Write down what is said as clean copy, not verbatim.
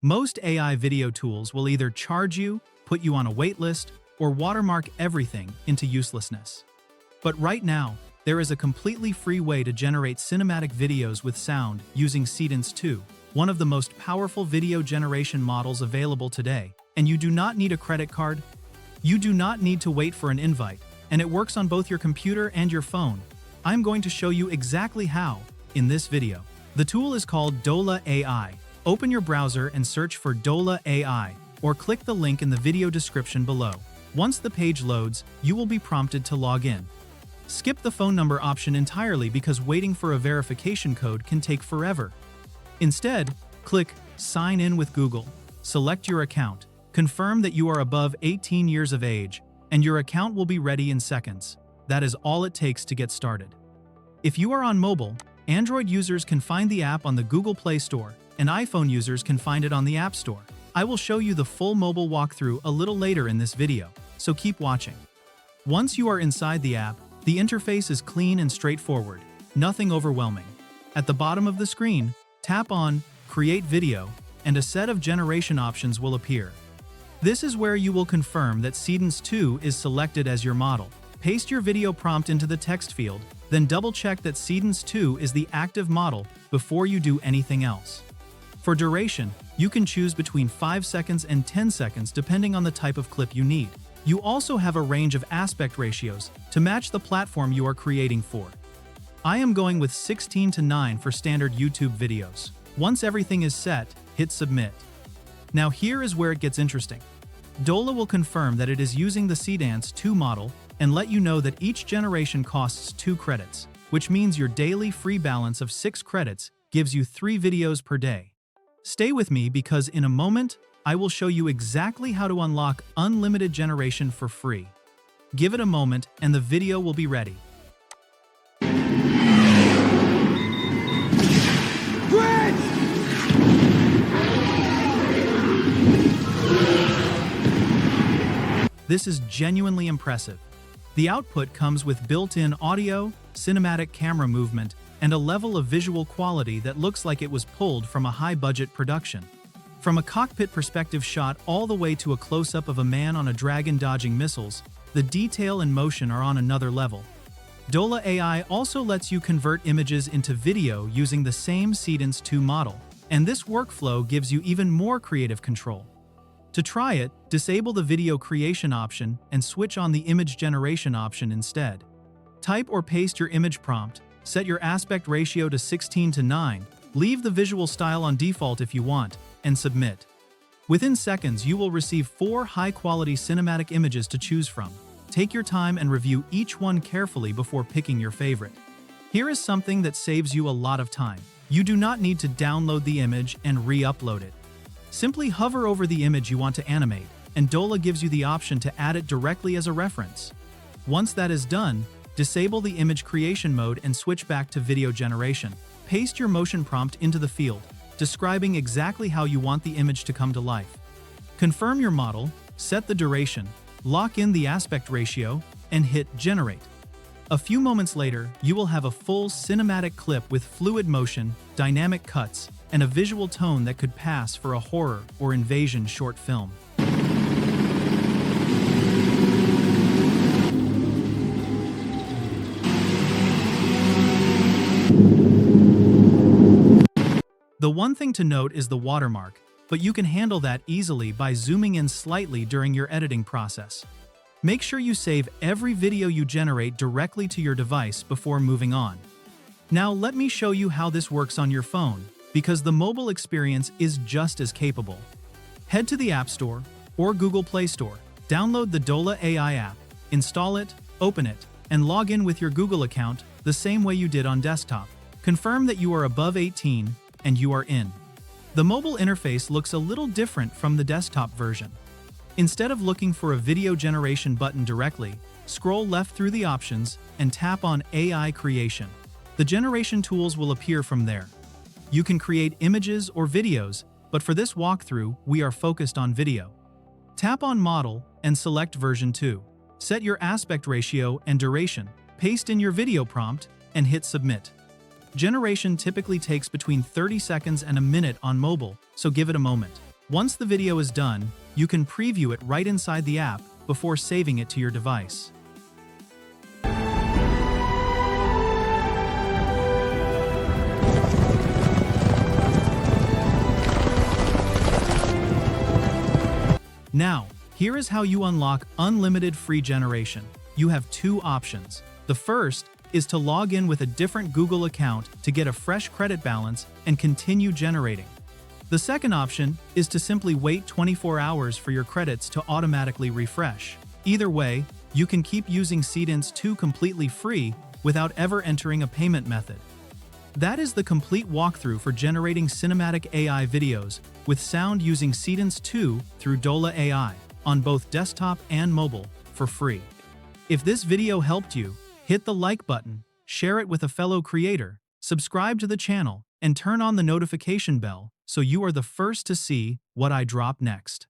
Most AI video tools will either charge you, put you on a wait list, or watermark everything into uselessness. But right now, there is a completely free way to generate cinematic videos with sound using Seedance 2, one of the most powerful video generation models available today. And you do not need a credit card. You do not need to wait for an invite, and it works on both your computer and your phone. I'm going to show you exactly how in this video. The tool is called Dola AI. Open your browser and search for Dola AI, or click the link in the video description below. Once the page loads, you will be prompted to log in. Skip the phone number option entirely because waiting for a verification code can take forever. Instead, click Sign in with Google. Select your account. Confirm that you are above 18 years of age, and your account will be ready in seconds. That is all it takes to get started. If you are on mobile, Android users can find the app on the Google Play Store, and iPhone users can find it on the App Store. I will show you the full mobile walkthrough a little later in this video, so keep watching. Once you are inside the app, the interface is clean and straightforward, nothing overwhelming. At the bottom of the screen, tap on Create Video, and a set of generation options will appear. This is where you will confirm that Seedance 2 is selected as your model. Paste your video prompt into the text field, then double-check that Seedance 2 is the active model before you do anything else. For duration, you can choose between 5 seconds and 10 seconds depending on the type of clip you need. You also have a range of aspect ratios to match the platform you are creating for. I am going with 16:9 for standard YouTube videos. Once everything is set, hit Submit. Now here is where it gets interesting. Dola will confirm that it is using the Seedance 2 model and let you know that each generation costs 2 credits, which means your daily free balance of 6 credits gives you 3 videos per day. Stay with me because in a moment, I will show you exactly how to unlock unlimited generation for free. Give it a moment and the video will be ready. This is genuinely impressive. The output comes with built-in audio, cinematic camera movement, and a level of visual quality that looks like it was pulled from a high-budget production. From a cockpit perspective shot all the way to a close-up of a man on a dragon dodging missiles, the detail and motion are on another level. Dola AI also lets you convert images into video using the same Seedance 2 model, and this workflow gives you even more creative control. To try it, disable the video creation option and switch on the image generation option instead. Type or paste your image prompt, set your aspect ratio to 16:9, leave the visual style on default if you want, and submit. Within seconds, you will receive 4 high-quality cinematic images to choose from. Take your time and review each one carefully before picking your favorite. Here is something that saves you a lot of time. You do not need to download the image and re-upload it. Simply hover over the image you want to animate, and Dola gives you the option to add it directly as a reference. Once that is done, disable the image creation mode and switch back to video generation. Paste your motion prompt into the field, describing exactly how you want the image to come to life. Confirm your model, set the duration, lock in the aspect ratio, and hit Generate. A few moments later, you will have a full cinematic clip with fluid motion, dynamic cuts, and a visual tone that could pass for a horror or invasion short film. The one thing to note is the watermark, but you can handle that easily by zooming in slightly during your editing process. Make sure you save every video you generate directly to your device before moving on. Now let me show you how this works on your phone, because the mobile experience is just as capable. Head to the App Store or Google Play Store, download the Dola AI app, install it, open it, and log in with your Google account the same way you did on desktop. Confirm that you are above 18 and you are in. The mobile interface looks a little different from the desktop version. Instead of looking for a video generation button directly, scroll left through the options and tap on AI Creation. The generation tools will appear from there. You can create images or videos, but for this walkthrough, we are focused on video. Tap on Model and select version 2. Set your aspect ratio and duration, paste in your video prompt, and hit Submit. Generation typically takes between 30 seconds and a minute on mobile, so give it a moment. Once the video is done, you can preview it right inside the app before saving it to your device. Now, here is how you unlock unlimited free generation. You have two options. The first is to log in with a different Google account to get a fresh credit balance and continue generating. The second option is to simply wait 24 hours for your credits to automatically refresh. Either way, you can keep using Seedance 2 completely free without ever entering a payment method. That is the complete walkthrough for generating cinematic AI videos with sound using Seedance 2 through Dola AI on both desktop and mobile for free. If this video helped you, hit the like button, share it with a fellow creator, subscribe to the channel, and turn on the notification bell so you are the first to see what I drop next.